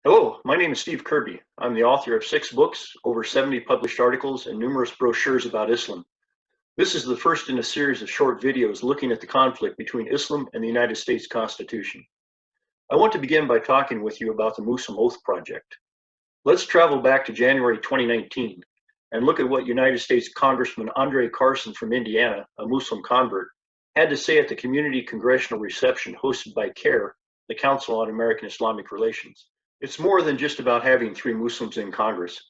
Hello, my name is Steve Kirby. I'm the author of 6 books, over 70 published articles, and numerous brochures about Islam. This is the first in a series of short videos looking at the conflict between Islam and the United States Constitution. I want to begin by talking with you about the Muslim Oath Project. Let's travel back to January 2019 and look at what United States Congressman Andre Carson from Indiana, a Muslim convert, had to say at the community congressional reception hosted by CARE, the Council on American Islamic Relations. It's more than just about having 3 Muslims in Congress.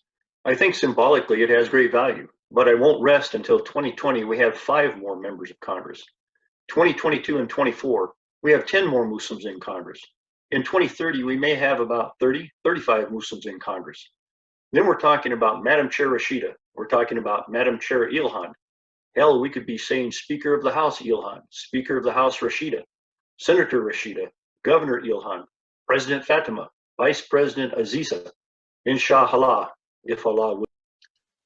I think symbolically it has great value, but I won't rest until 2020 we have 5 more members of Congress. 2022 and 24, we have 10 more Muslims in Congress. In 2030, we may have about 35 Muslims in Congress. Then we're talking about Madam Chair Rashida. We're talking about Madam Chair Ilhan. Hell, we could be saying Speaker of the House Ilhan, Speaker of the House Rashida, Senator Rashida, Governor Ilhan, President Fatima, Vice President Aziza, inshallah, if Allah will.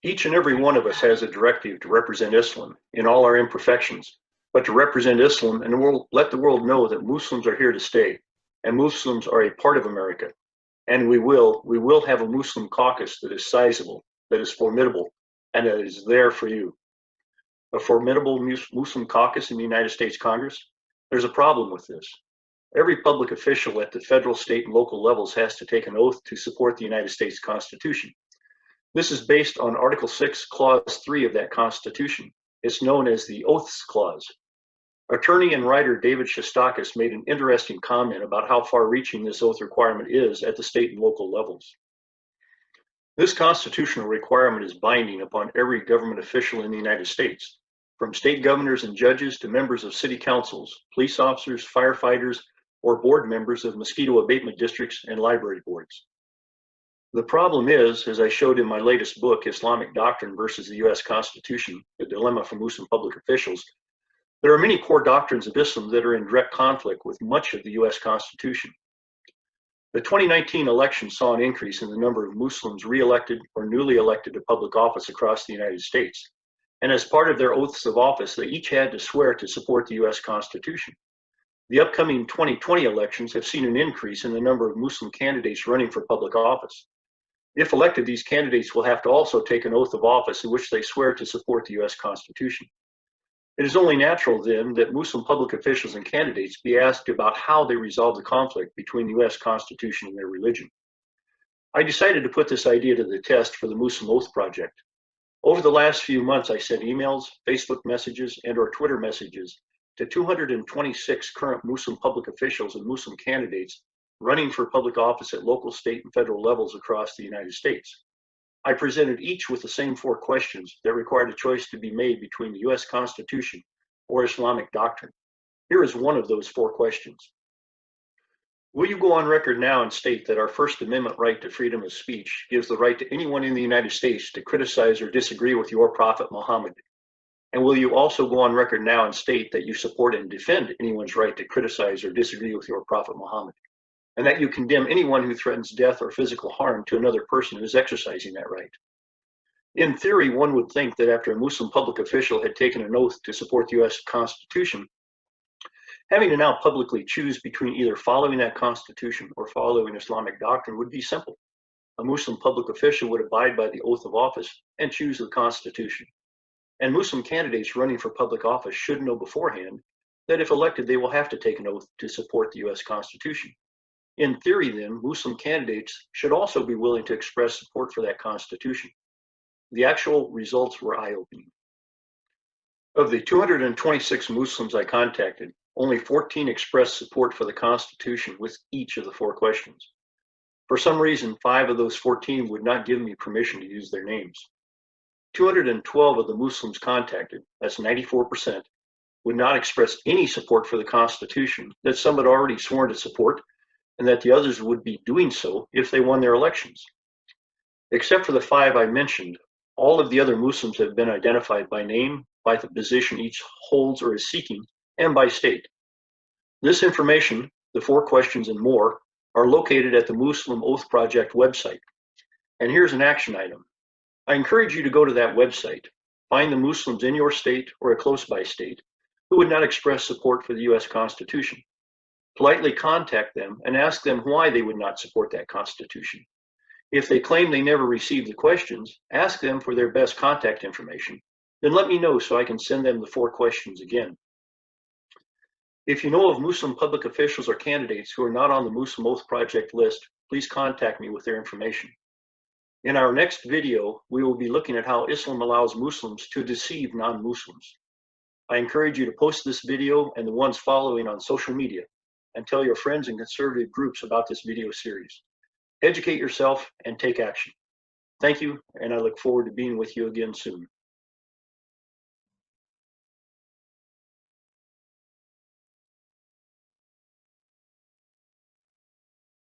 Each and every one of us has a directive to represent Islam in all our imperfections, but to represent Islam and let the world know that Muslims are here to stay, and Muslims are a part of America. And we will have a Muslim caucus that is sizable, that is formidable, and that is there for you. A formidable Muslim caucus in the United States Congress? There's a problem with this. Every public official at the federal, state, and local levels has to take an oath to support the United States Constitution. This is based on Article 6, Clause 3 of that Constitution. It's known as the Oaths Clause. Attorney and writer David Shostakis made an interesting comment about how far-reaching this oath requirement is at the state and local levels. This constitutional requirement is binding upon every government official in the United States, from state governors and judges to members of city councils, police officers, firefighters, or board members of mosquito abatement districts and library boards. The problem is, as I showed in my latest book, Islamic Doctrine versus the U.S. Constitution, The Dilemma for Muslim Public Officials, there are many core doctrines of Islam that are in direct conflict with much of the U.S. Constitution. The 2019 election saw an increase in the number of Muslims re-elected or newly elected to public office across the United States. And as part of their oaths of office, they each had to swear to support the U.S. Constitution. The upcoming 2020 elections have seen an increase in the number of Muslim candidates running for public office. If elected, these candidates will have to also take an oath of office in which they swear to support the U.S. Constitution. It is only natural, then, that Muslim public officials and candidates be asked about how they resolve the conflict between the U.S. Constitution and their religion. I decided to put this idea to the test for the Muslim Oath Project. Over the last few months, I sent emails, Facebook messages, and/or Twitter messages to 226 current Muslim public officials and Muslim candidates running for public office at local, state, and federal levels across the United States. I presented each with the same 4 questions that required a choice to be made between the U.S. Constitution or Islamic doctrine. Here is one of those 4 questions. Will you go on record now and state that our First Amendment right to freedom of speech gives the right to anyone in the United States to criticize or disagree with your prophet Mohammad? And will you also go on record now and state that you support and defend anyone's right to criticize or disagree with your prophet Mohammad? And that you condemn anyone who threatens death or physical harm to another person who is exercising that right? In theory, one would think that after a Muslim public official had taken an oath to support the U.S. Constitution, having to now publicly choose between either following that Constitution or following Islamic doctrine would be simple. A Muslim public official would abide by the oath of office and choose the Constitution. And Muslim candidates running for public office should know beforehand that if elected, they will have to take an oath to support the U.S. Constitution. In theory, then, Muslim candidates should also be willing to express support for that Constitution. The actual results were eye-opening. Of the 226 Muslims I contacted, only 14 expressed support for the Constitution with each of the 4 questions. For some reason, 5 of those 14 would not give me permission to use their names. 212 of the Muslims contacted, that's 94%, would not express any support for the Constitution that some had already sworn to support, and that the others would be doing so if they won their elections. Except for the 5 I mentioned, all of the other Muslims have been identified by name, by the position each holds or is seeking, and by state. This information, the 4 questions and more, are located at the Muslim Oath Project website. And here's an action item. I encourage you to go to that website, find the Muslims in your state or a close by state who would not express support for the U.S. Constitution. Politely contact them and ask them why they would not support that constitution. If they claim they never received the questions, ask them for their best contact information. Then let me know so I can send them the 4 questions again. If you know of Muslim public officials or candidates who are not on the Muslim Oath Project list, please contact me with their information. In our next video, we will be looking at how Islam allows Muslims to deceive non-Muslims. I encourage you to post this video and the ones following on social media, and tell your friends and conservative groups about this video series. Educate yourself and take action. Thank you, and I look forward to being with you again soon.